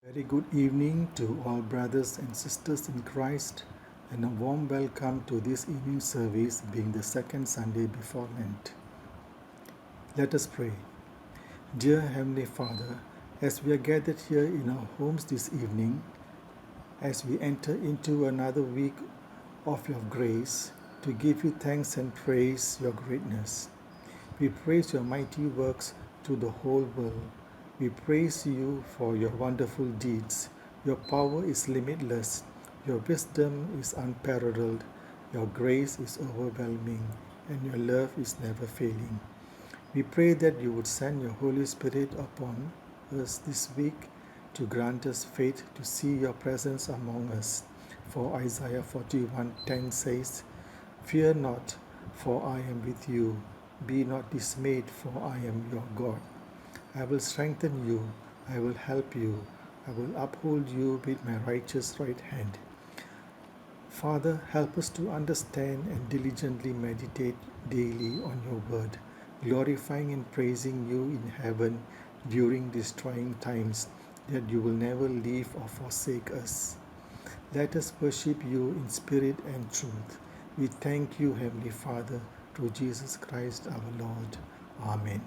Very good evening to all brothers and sisters in Christ, and a warm welcome to this evening service being the second Sunday before Lent. Let us pray. Dear Heavenly Father, as we are gathered here in our homes this evening, as we enter into another week of your grace, to give you thanks and praise your greatness. We praise your mighty works to the whole world. We praise you for your wonderful deeds. Your power is limitless. Your wisdom is unparalleled. Your grace is overwhelming, and your love is never failing. We pray that you would send your Holy Spirit upon us this week to grant us faith to see your presence among us. For Isaiah 41:10 says, "Fear not, for I am with you. Be not dismayed, for I am your God. I will strengthen you, I will help you, I will uphold you with my righteous right hand." Father, help us to understand and diligently meditate daily on your word, glorifying and praising you in heaven during these trying times, that you will never leave or forsake us. Let us worship you in spirit and truth. We thank you, Heavenly Father, through Jesus Christ our Lord. Amen.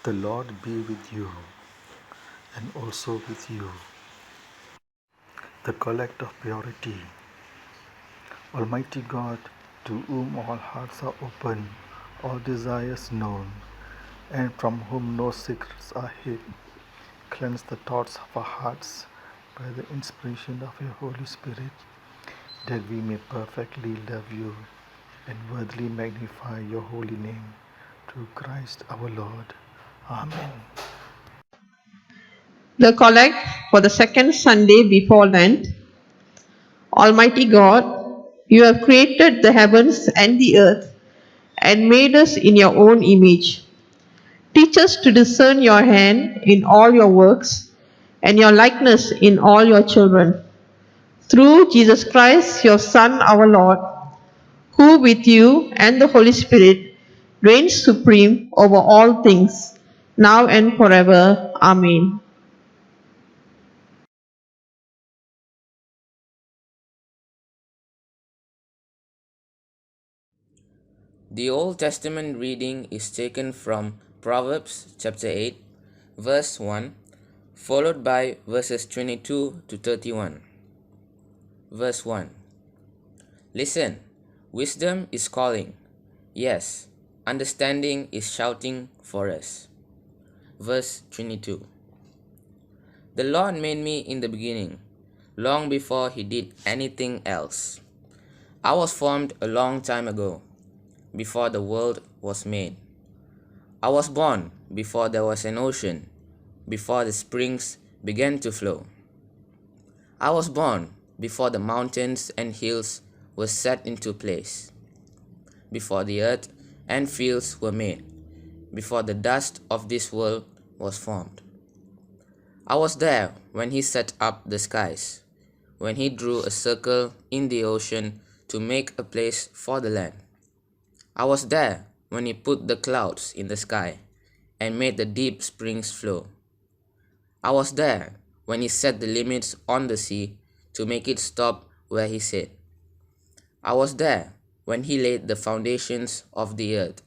The Lord be with you and also with you. The collect of purity. Almighty God, to whom all hearts are open, all desires known, and from whom no secrets are hid. Cleanse the thoughts of our hearts by the inspiration of your Holy Spirit, that we may perfectly love you and worthily magnify your holy name, through Christ our Lord. Amen. The Collect for the second Sunday before Lent. Almighty God, you have created the heavens and the earth and made us in your own image. Teach us to discern your hand in all your works and your likeness in all your children. Through Jesus Christ, your Son, our Lord, who with you and the Holy Spirit reigns supreme over all things, now and forever. Amen. The Old Testament reading is taken from Proverbs chapter 8, verse 1, followed by verses 22 to 31. Verse 1. Listen, wisdom is calling. Yes, understanding is shouting for us. Verse 22. The Lord made me in the beginning, long before he did anything else. I was formed a long time ago, before the world was made. I was born before there was an ocean, before the springs began to flow. I was born before the mountains and hills were set into place, before the earth and fields were made, before the dust of this world was formed. I was there when he set up the skies, when he drew a circle in the ocean to make a place for the land. I was there when he put the clouds in the sky and made the deep springs flow. I was there when he set the limits on the sea to make it stop where he said. I was there when he laid the foundations of the earth.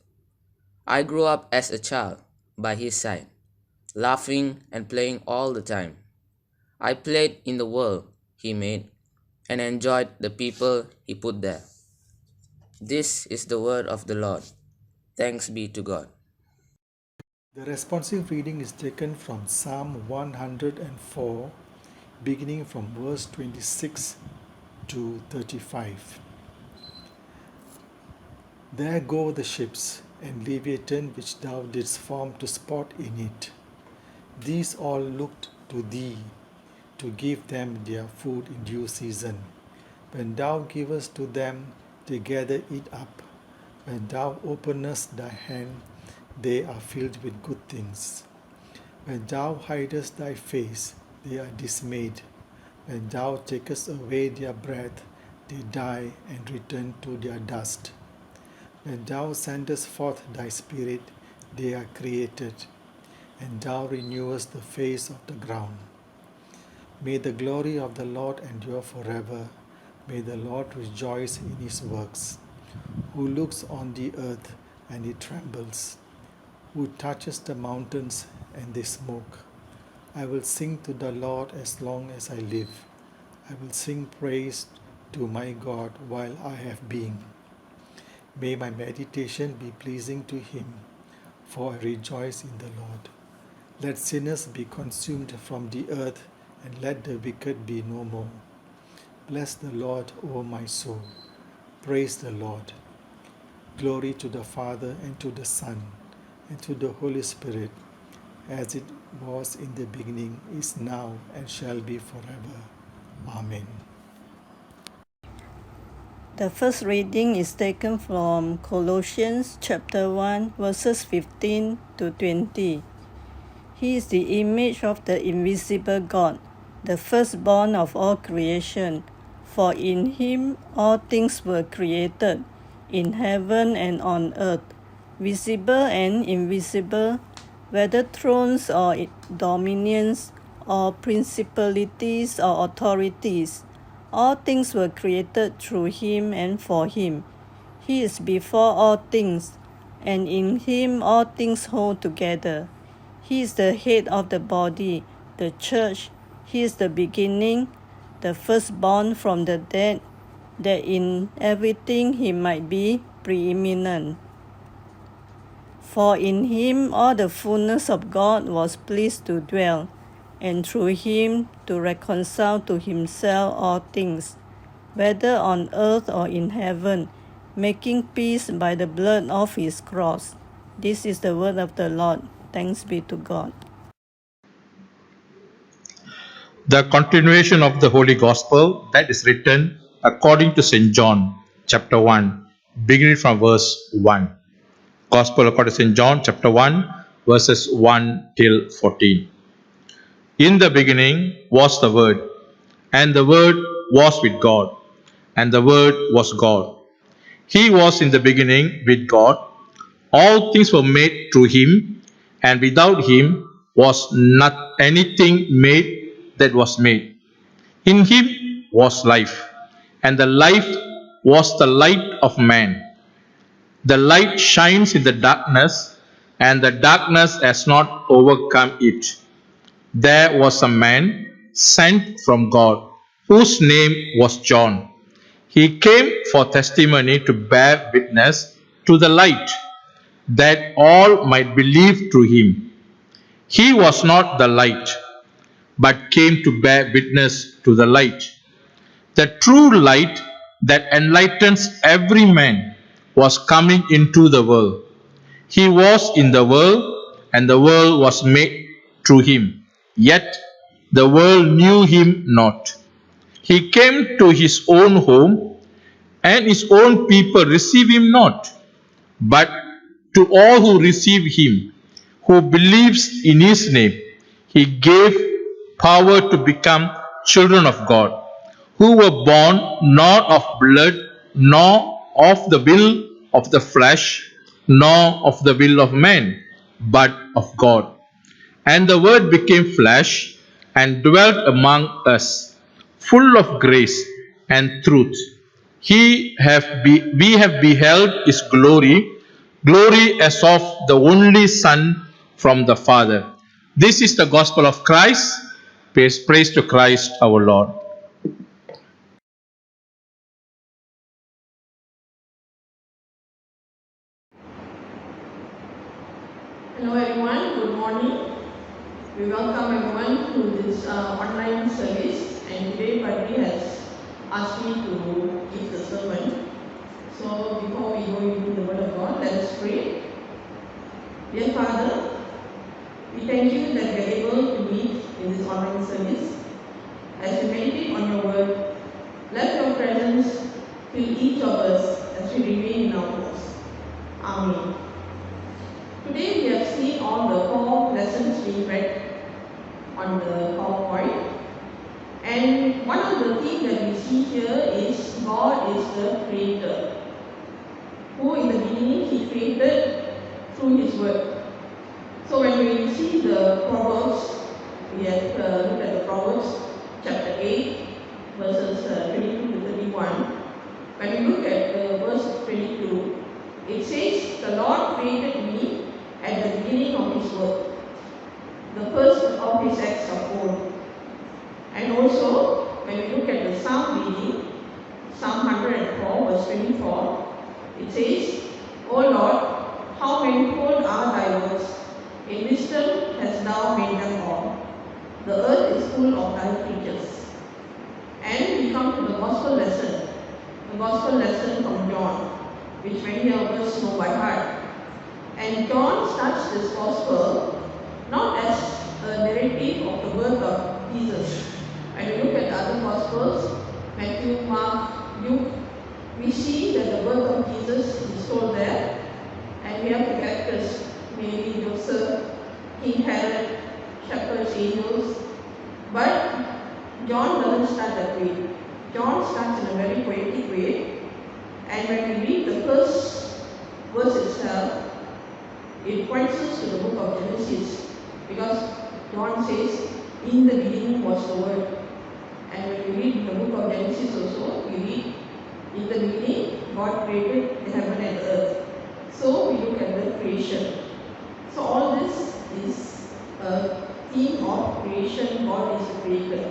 I grew up as a child by his side, laughing and playing all the time. I played in the world he made and enjoyed the people he put there. This is the word of the Lord. Thanks be to God. The responsive reading is taken from Psalm 104, beginning from verse 26 to 35. There go the ships, and Leviathan which thou didst form to spot in it. These all looked to thee, to give them their food in due season. When thou givest to them, they gather it up. When thou openest thy hand, they are filled with good things. When thou hidest thy face, they are dismayed. When thou takest away their breath, they die and return to their dust. When thou sendest forth thy spirit, they are created, and thou renewest the face of the ground. May the glory of the Lord endure forever. May the Lord rejoice in his works. Who looks on the earth and it trembles, who touches the mountains and they smoke. I will sing to the Lord as long as I live. I will sing praise to my God while I have being. May my meditation be pleasing to him, for I rejoice in the Lord. Let sinners be consumed from the earth, and let the wicked be no more. Bless the Lord, O my soul. Praise the Lord. Glory to the Father, and to the Son, and to the Holy Spirit, as it was in the beginning, is now, and shall be forever. Amen. The first reading is taken from Colossians chapter 1, verses 15 to 20. He is the image of the invisible God, the firstborn of all creation. For in him all things were created, in heaven and on earth, visible and invisible, whether thrones or dominions, or principalities or authorities. All things were created through him and for him. He is before all things, and in him all things hold together. He is the head of the body, the church. He is the beginning, the firstborn from the dead, that in everything he might be preeminent. For in him all the fullness of God was pleased to dwell, and through him to reconcile to himself all things, whether on earth or in heaven, making peace by the blood of his cross. This is the word of the Lord. Thanks be to God. The continuation of the Holy Gospel that is written according to St. John, chapter 1, beginning from verse 1. Gospel according to St. John, chapter 1, verses 1 till 14. In the beginning was the Word, and the Word was with God, and the Word was God. He was in the beginning with God. All things were made through him, and without him was not anything made that was made. In him was life, and the life was the light of man. The light shines in the darkness, and the darkness has not overcome it. There was a man sent from God, whose name was John. He came for testimony to bear witness to the light, that all might believe through him. He was not the light, but came to bear witness to the light. The true light that enlightens every man was coming into the world. He was in the world, and the world was made through him. Yet the world knew him not. He came to his own home, and his own people received him not. But to all who receive him, who believes in his name, he gave power to become children of God, who were born not of blood, nor of the will of the flesh, nor of the will of man, but of God. And the Word became flesh and dwelt among us, full of grace and truth. We have beheld his glory, glory as of the only Son from the Father. This is the gospel of Christ. Praise to Christ our Lord. Hello everyone, good morning. We welcome everyone to this online service, and today Padri has asked me to give the sermon. So before we go into the Word of God, let us pray. Dear Father, we thank you that we are able to meet in this online service. As we meditate on your Word, let your presence fill each of us as we remain in our homes. Amen. Today we have seen all the 4 lessons being read on the PowerPoint, and one of the things that we see here is God is the creator, who in the beginning he created through his word. So when we see the Proverbs, we have looked at the Proverbs chapter 8 verses 22 to 31. When we look at verse 22, it says, "The Lord created me at the beginning of his work, the first of his acts of old." And also, when we look at the Psalm reading, Psalm 104 verse 24, it says, "O Lord, how manifold are thy works, in wisdom hast thou made them all. The earth is full of thy creatures." And we come to the gospel lesson from John, which many of us know by heart. And John starts this gospel not as a narrative of the birth of Jesus. When we look at the other gospels, Matthew, Mark, Luke, we see that the birth of Jesus is told there, and we have the characters, Mary, Joseph, King Herod, shepherds, angels. But John doesn't start that way. John starts in a very poetic way, and when we read the first verse itself, it points us to the book of Genesis, because John says, "In the beginning was the Word." And when we read the book of Genesis also, we read, "In the beginning, God created the heaven and earth." So we look at the creation. So all this is a theme of creation. God is the creator.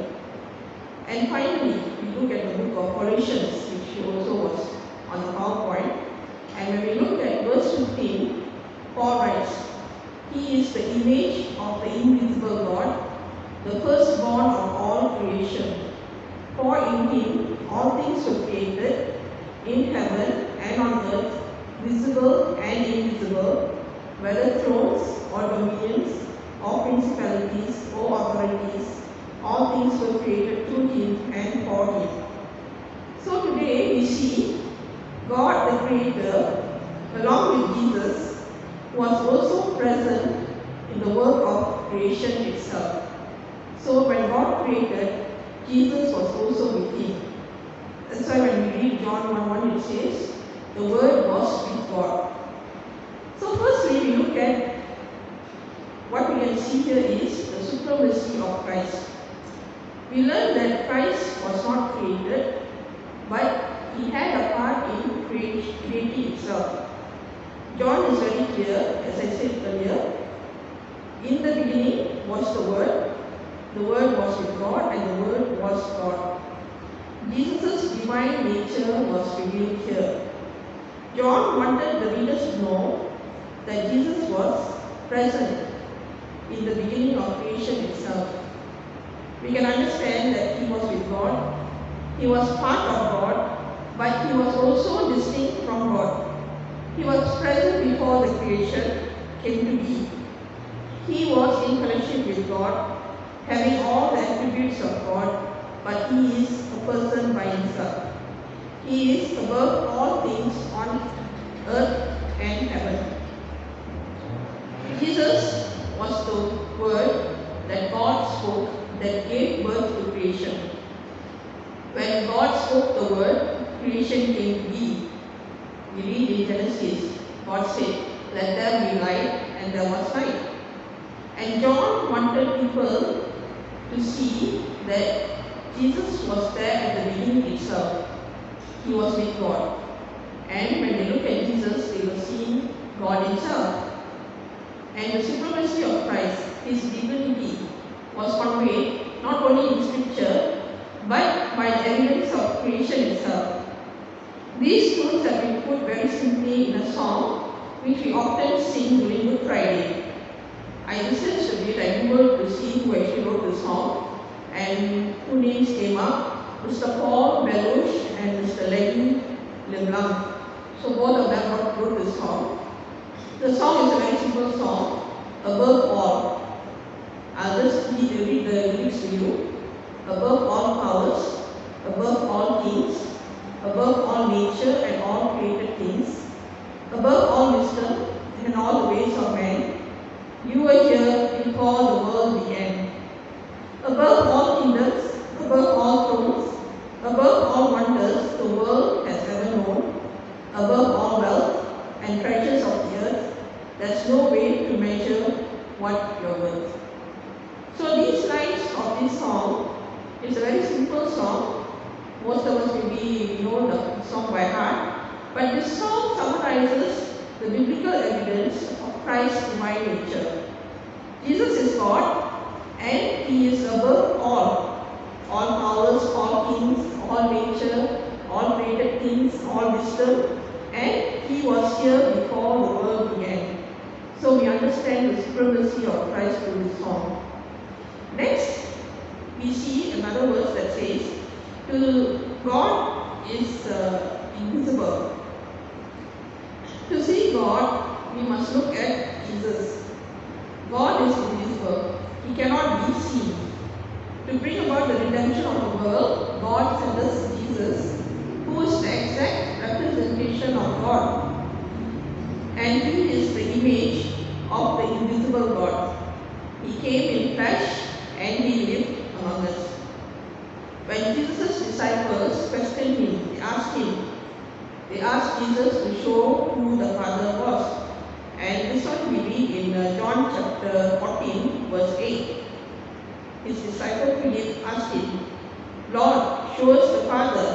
And finally, we look at the book of Colossians, which also was on the PowerPoint. And when we look at verse 15, Paul writes, He is the image of the invisible God, the firstborn of all creation. For in Him all things were created, in heaven and on earth, visible and invisible, whether thrones or dominions, or principalities or authorities, all things were created through Him and for Him. So today we see God the Creator, along with Jesus, was also present in the work of creation itself. So when God created, Jesus was also with Him. That's why when we read John 1:1 it says, the Word was with God. So firstly we look at what we can see here is the supremacy of Christ. We learn that Christ was not created, but He had a part in creating itself. John is very clear, as I said earlier. In the beginning was the Word was with God, and the Word was God. Jesus' divine nature was revealed here. John wanted the readers to know that Jesus was present in the beginning of creation itself. We can understand that He was with God, He was part of God, but He was also distinct from God. He was present before the creation came to be. He was in fellowship with God, having all the attributes of God, but He is a person by Himself. He is above all things on earth and heaven. Jesus was the Word that God spoke that gave birth to creation. When God spoke the Word, creation came to be. We read in Genesis, God said, let there be light, and there was light. And John wanted people to see that Jesus was there at the beginning itself. He was with God. And when they look at Jesus, they were seeing God Himself. And the supremacy of Christ, His divinity, was conveyed not only in Scripture, but by the evidence of creation itself. These truths have been put very simply in a song which we often sing during Good Friday. I researched a bit, I googled to see who actually wrote the song, and two names came up, Mr. Paul Belush and Mr. Lenny LeBlanc. So both of them wrote the song. The song is a very simple song, above all. I'll just read the lyrics to you. Above all powers, above all kings, above all nature and all created things, above all wisdom and all the ways of man, you were here before the world began. Above all kingdoms, above all thrones, above all wonders the world has ever known, above all wealth and treasures of the earth, there's no way to measure what you're worth. So these lines of this song is a very simple song. Most of us maybe know the song by heart, but this song summarizes the biblical evidence of Christ's divine nature. Jesus is God, and He is above all powers, all kings, all nature, all created things, all wisdom, and He was here before the world began. So we understand the supremacy of Christ through this song. Next, we see another verse that says, to God is invisible. To see God, we must look at Jesus. God is invisible. He cannot be seen. To bring about the redemption of the world, God sent us Jesus, who is the exact representation of God. And He is the image of the invisible God. He came in flesh and He lived among us. When Jesus' disciples questioned Him, they asked Jesus to show who the Father was. And this one we read in John chapter 14, verse 8. His disciple Philip asked Him, Lord, show us the Father,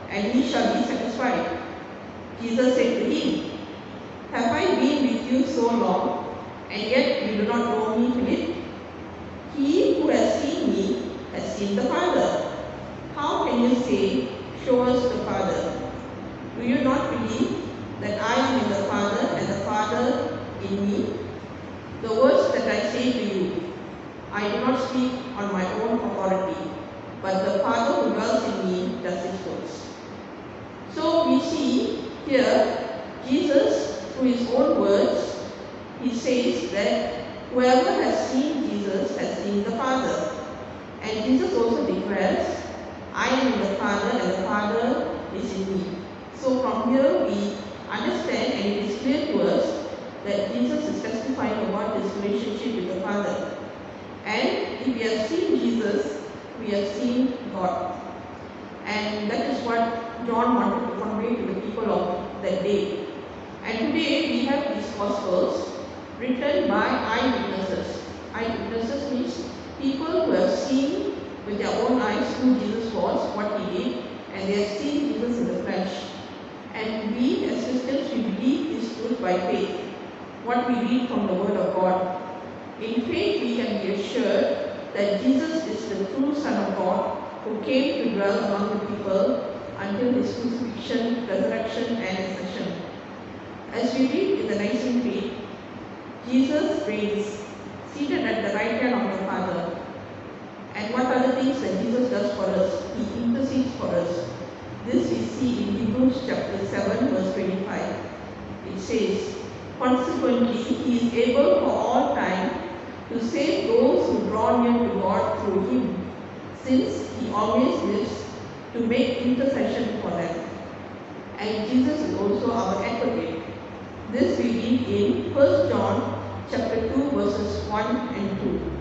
and we shall be satisfied. Jesus said to him, have I been with you so long, and yet you do not know me, Philip? He who has seen me has seen the Father. How can you say, show us the Father? Do you not believe that I am in the Father and the Father in I do not speak on my own authority, but the Father who dwells in me does his works. So we see here Jesus, through his own words, he says that whoever has seen Jesus has seen the Father. And Jesus also declares, I am in the Father and the Father is in me. So from here we understand, and it is clear to us that Jesus is testifying about his relationship with the Father. And if we have seen Jesus, we have seen God. And that is what John wanted to convey to the people of that day. And today we have these Gospels written by eyewitnesses. Eyewitnesses means people who have seen with their own eyes who Jesus was, what he did, and they have seen Jesus in the flesh. And we as Christians, we believe this truth by faith, what we read from the Word of God. In faith, we can be assured that Jesus is the true Son of God who came to dwell among the people until his crucifixion, resurrection, and ascension. As we read in the Nicene Creed, Jesus reigns, seated at the right hand of the Father. And what are the things that Jesus does for us? He intercedes for us. This we see in Hebrews chapter 7, verse 25. It says, consequently, he is able for all time to save those who draw near to God through him, since he always lives to make intercession for them. And Jesus is also our advocate. This we read in 1 John chapter 2, verses 1 and 2.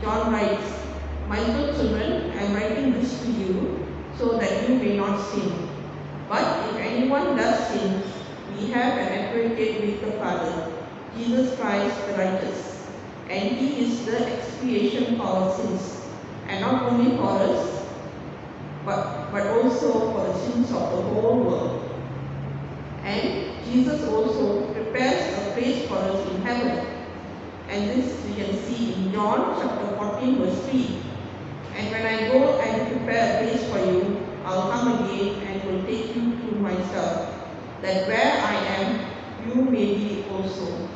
John writes, my little children, I am writing this to you so that you may not sin. But if anyone does sin, we have an advocate with the Father, Jesus Christ the righteous. And he is the expiation for our sins, and not only for us, but also for the sins of the whole world. And Jesus also prepares a place for us in heaven. And this we can see in John chapter 14, verse 3. And when I go and prepare a place for you, I'll come again and will take you to myself, that where I am, you may be also.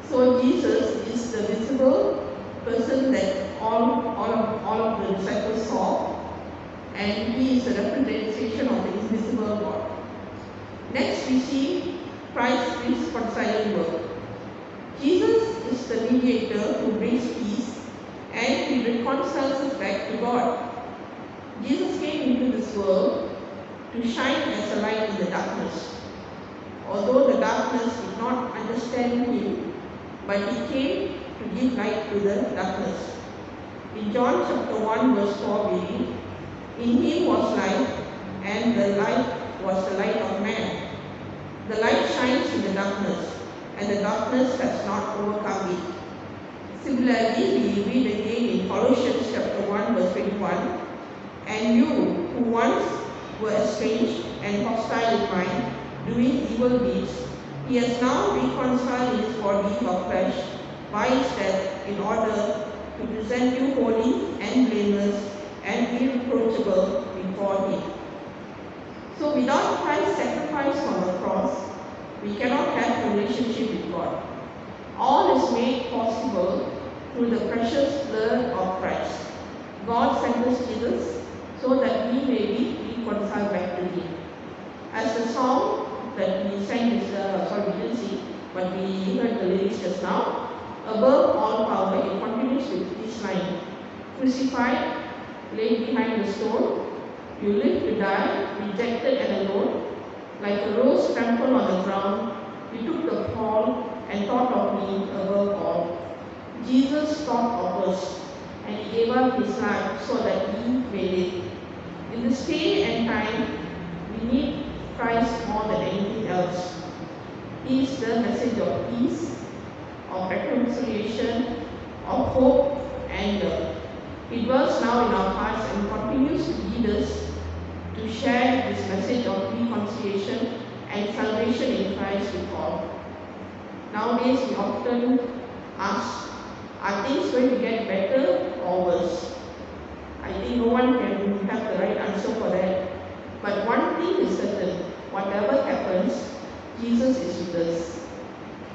So Jesus is the visible person that all of the disciples saw, and he is the representation of the invisible God. Next we see Christ's reconciling work. Jesus is the mediator who brings peace, and he reconciles us back to God. Jesus came into this world to shine as a light in the darkness. Although the darkness did not understand him, but he came to give light to the darkness. In John chapter 1, verse 4 we read, in him was life, and the light was the light of man. The light shines in the darkness, and the darkness has not overcome it. Similarly, we read again in Colossians chapter 1, verse 21, and you who once were estranged and hostile in mind, doing evil deeds, he has now reconciled his body of flesh by his death in order to present you holy and blameless and irreproachable before him. So without Christ's sacrifice on the cross, we cannot have a relationship with God. All is made possible through the precious blood of Christ. God sent us Jesus so that we may be reconciled back to him. As the song that we sang we didn't see, but we heard the lyrics just now. Above all power, it continues with this line. Crucified, laid behind the stone, you live to die, rejected and alone. Like a rose trampled on the ground, you took the fall and thought of me above all. Jesus thought of us, and he gave up his life so that we may live. In this day and time, we need Christ more than anything else. He is the message of peace, of reconciliation, of hope and love. He dwells now in our hearts and continues to lead us to share this message of reconciliation and salvation in Christ with all. Nowadays we often ask, are things going to get better or worse? I think no one can have the right answer for that. But one thing is certain, whatever happens, Jesus is with us.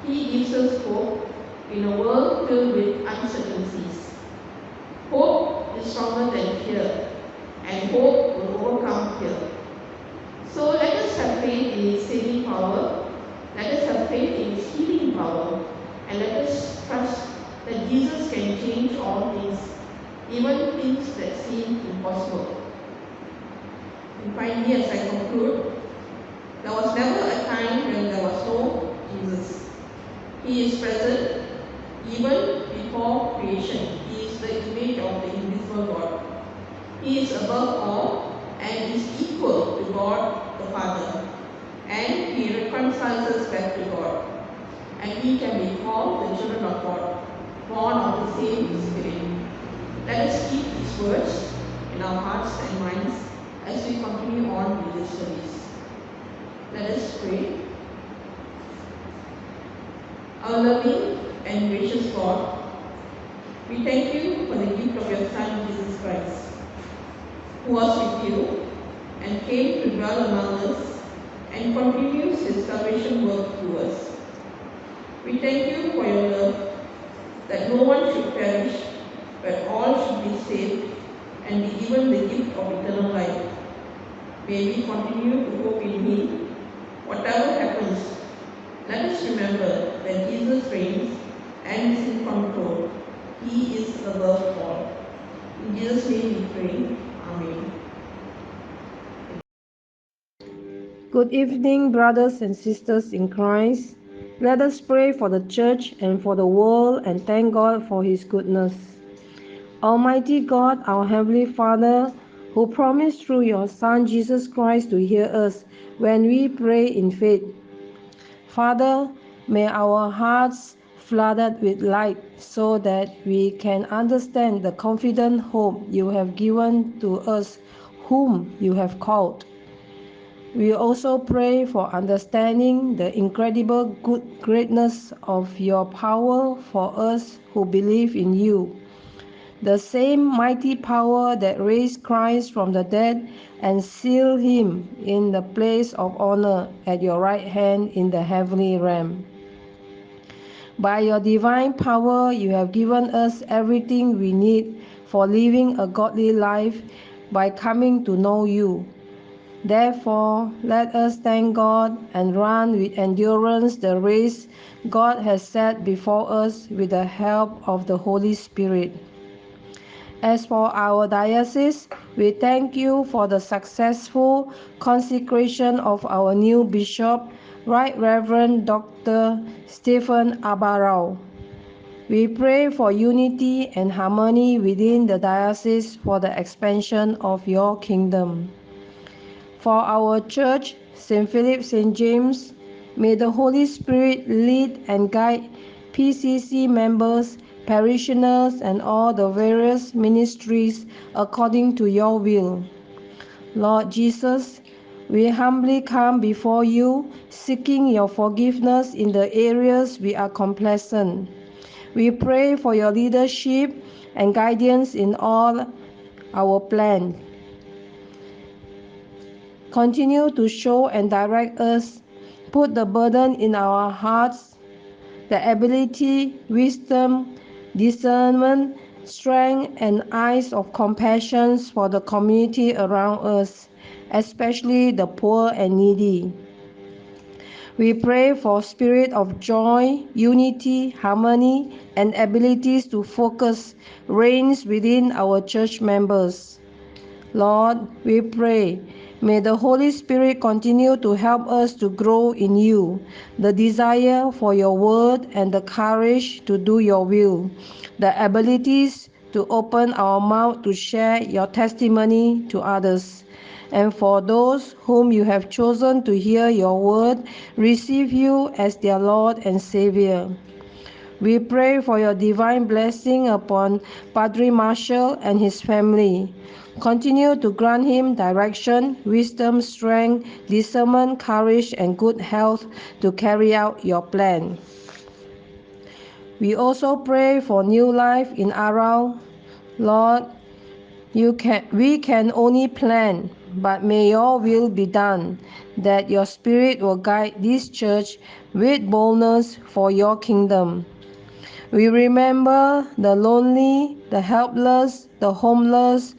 He gives us hope in a world filled with uncertainties. can change all things, even things that seem impossible. And finally, as I conclude, there was never a time when there was no Jesus. He is present even before creation. He is the image of the invisible God. He is above all and is equal to God the Father. And He reconciles us back to God. And we can be called the children of God, born of the same Spirit. Let us keep these words in our hearts and minds as we continue on with this service. Let us pray. Our loving and gracious God, we thank you for the gift of your Son, Jesus Christ, who was with you and came to dwell among us and continues his salvation work through us. We thank you for your love, that no one should perish, but all should be saved and be given the gift of eternal life. May we continue to hope in him. Whatever happens, let us remember that Jesus reigns and is in control. He is above all. In Jesus' name we pray. Amen. Good evening, brothers and sisters in Christ. Let us pray for the church and for the world and thank God for His goodness. Almighty God, our Heavenly Father, who promised through your Son Jesus Christ to hear us when we pray in faith. Father, may our hearts flooded with light so that we can understand the confident hope you have given to us whom you have called. We also pray for understanding the incredible greatness of your power for us who believe in you. The same mighty power that raised Christ from the dead and sealed him in the place of honor at your right hand in the heavenly realm. By your divine power, you have given us everything we need for living a godly life by coming to know you. Therefore, let us thank God and run with endurance the race God has set before us with the help of the Holy Spirit. As for our diocese, we thank you for the successful consecration of our new bishop, Right Reverend Dr. Stephen Abarao. We pray for unity and harmony within the diocese for the expansion of your kingdom. For our church, St. Philip St. James, may the Holy Spirit lead and guide PCC members, parishioners, and all the various ministries according to your will. Lord Jesus, we humbly come before you, seeking your forgiveness in the areas we are complacent. We pray for your leadership and guidance in all our plans. Continue to show and direct us. Put the burden in our hearts, the ability, wisdom, discernment, strength, and eyes of compassion for the community around us, especially the poor and needy. We pray for spirit of joy, unity, harmony, and abilities to focus reigns within our church members. Lord, we pray, may the Holy Spirit continue to help us to grow in you, the desire for your word and the courage to do your will, the abilities to open our mouth to share your testimony to others. And for those whom you have chosen to hear your word, receive you as their Lord and Savior. We pray for your divine blessing upon Padre Marshall and his family. Continue to grant him direction, wisdom, strength, discernment, courage, and good health to carry out your plan. We also pray for new life in Arau. Lord, we can only plan, but may your will be done, that your spirit will guide this church with boldness for your kingdom. We remember the lonely, the helpless, the homeless,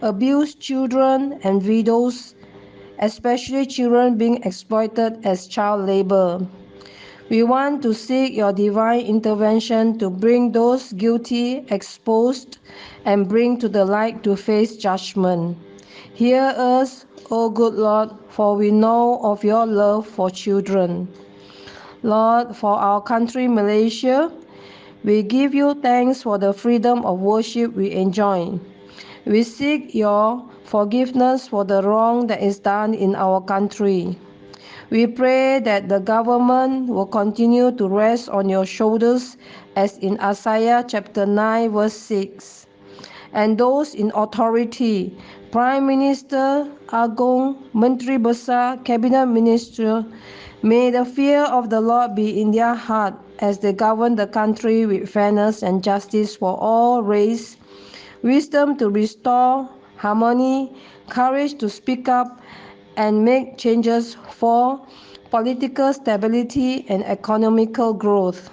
abused children and widows, especially children being exploited as child labor. We want to seek your divine intervention to bring those guilty exposed and bring to the light to face judgment. Hear us, O good Lord, for we know of your love for children. Lord, for our country, Malaysia, we give you thanks for the freedom of worship we enjoy. We seek your forgiveness for the wrong that is done in our country. We pray that the government will continue to rest on your shoulders as in Isaiah chapter 9 verse 6. And those in authority, Prime Minister, Agong, Menteri Besar, Cabinet Minister, may the fear of the Lord be in their heart as they govern the country with fairness and justice for all race, wisdom to restore harmony, courage to speak up and make changes for political stability and economical growth.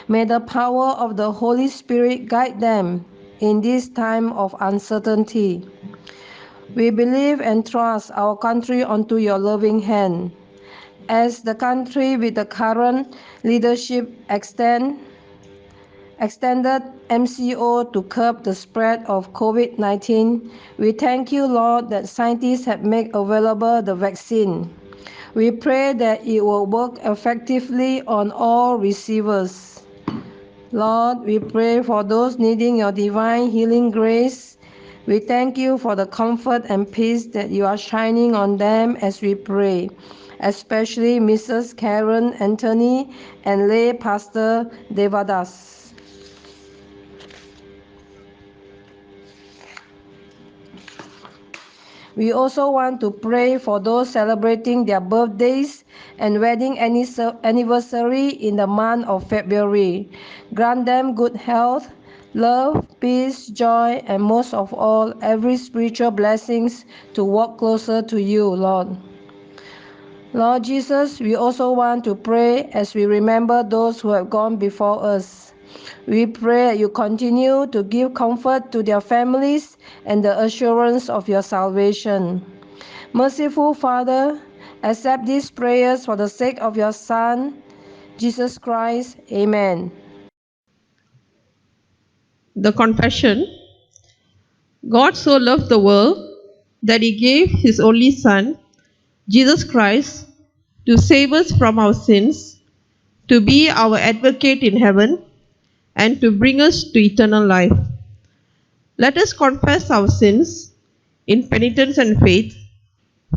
May the power of the Holy Spirit guide them in this time of uncertainty. We believe and trust our country onto your loving hand. As the country with the current leadership extended MCO to curb the spread of COVID-19, we thank you, Lord, that scientists have made available the vaccine. We pray that it will work effectively on all receivers. Lord, we pray for those needing your divine healing grace. We thank you for the comfort and peace that you are shining on them as we pray, especially Mrs. Karen Anthony and lay Pastor Devadas. We also want to pray for those celebrating their birthdays and wedding anniversary in the month of February. Grant them good health, love, peace, joy, and most of all, every spiritual blessings to walk closer to you, Lord. Lord Jesus, we also want to pray as we remember those who have gone before us. We pray that you continue to give comfort to their families and the assurance of your salvation. Merciful Father, accept these prayers for the sake of your Son, Jesus Christ. Amen. The Confession. God so loved the world that he gave his only Son, Jesus Christ, to save us from our sins, to be our advocate in heaven, and to bring us to eternal life. Let us confess our sins in penitence and faith,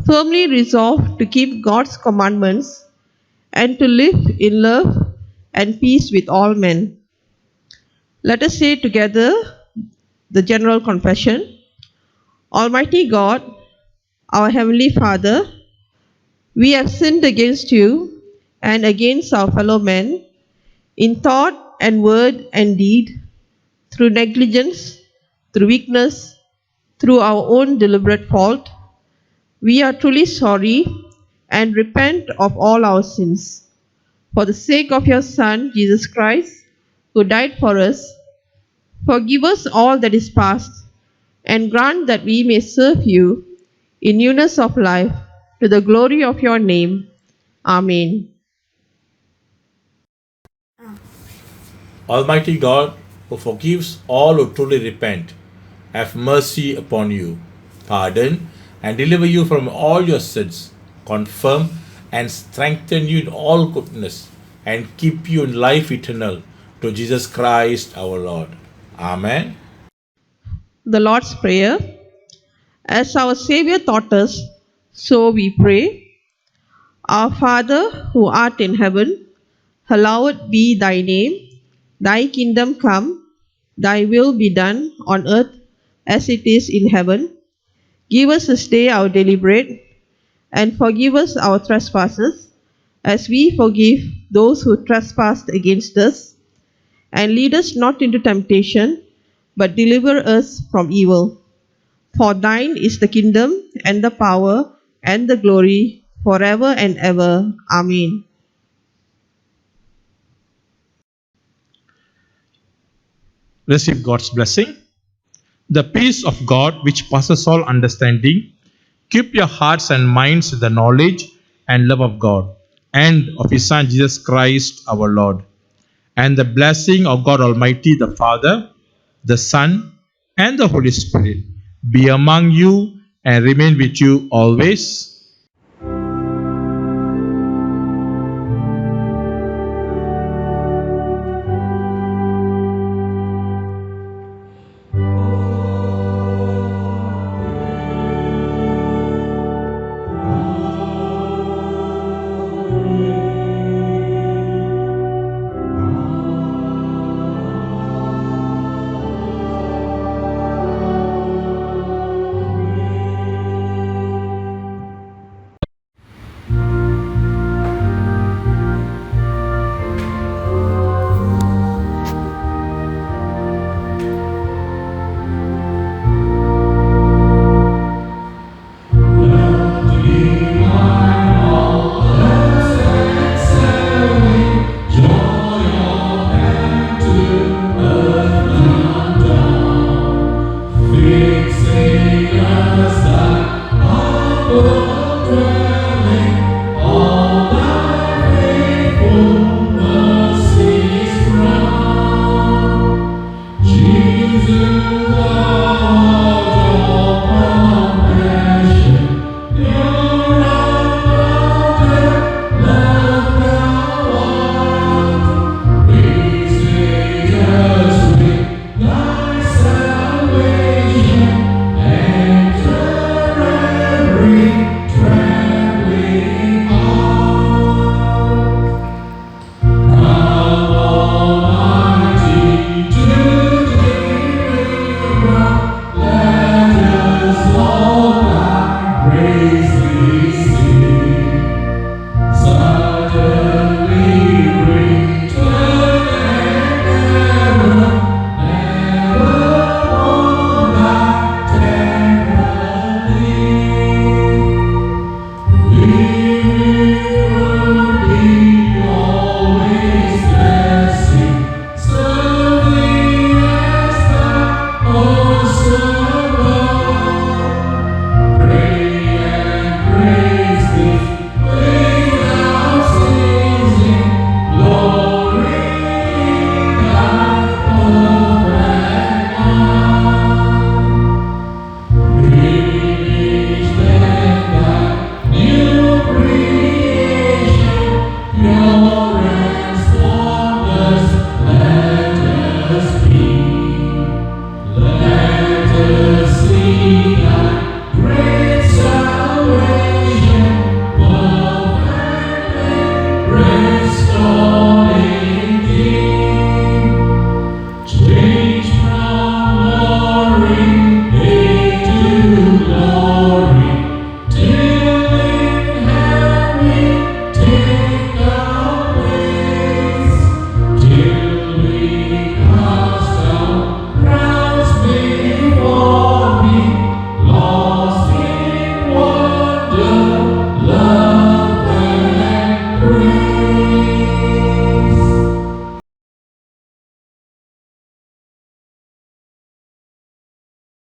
firmly resolve to keep God's commandments and to live in love and peace with all men. Let us say together the general confession. Almighty God, our Heavenly Father, we have sinned against you and against our fellow men in thought and word and deed, through negligence, through weakness, through our own deliberate fault. We are truly sorry and repent of all our sins. For the sake of your Son, Jesus Christ, who died for us, forgive us all that is past, and grant that we may serve you in newness of life to the glory of your name. Amen. Almighty God, who forgives all who truly repent, have mercy upon you, pardon and deliver you from all your sins, confirm and strengthen you in all goodness, and keep you in life eternal, to Jesus Christ our Lord. Amen. The Lord's Prayer. As our Savior taught us, so we pray. Our Father, who art in heaven, hallowed be thy name. Thy kingdom come, thy will be done on earth as it is in heaven. Give us this day our daily bread, and forgive us our trespasses, as we forgive those who trespass against us. And lead us not into temptation, but deliver us from evil. For thine is the kingdom, and the power, and the glory, forever and ever. Amen. Receive God's blessing. The peace of God, which passes all understanding, keep your hearts and minds in the knowledge and love of God. and of his Son Jesus Christ our Lord. And the blessing of God Almighty, the Father, the Son, and the Holy Spirit be among you and remain with you always. Jesus.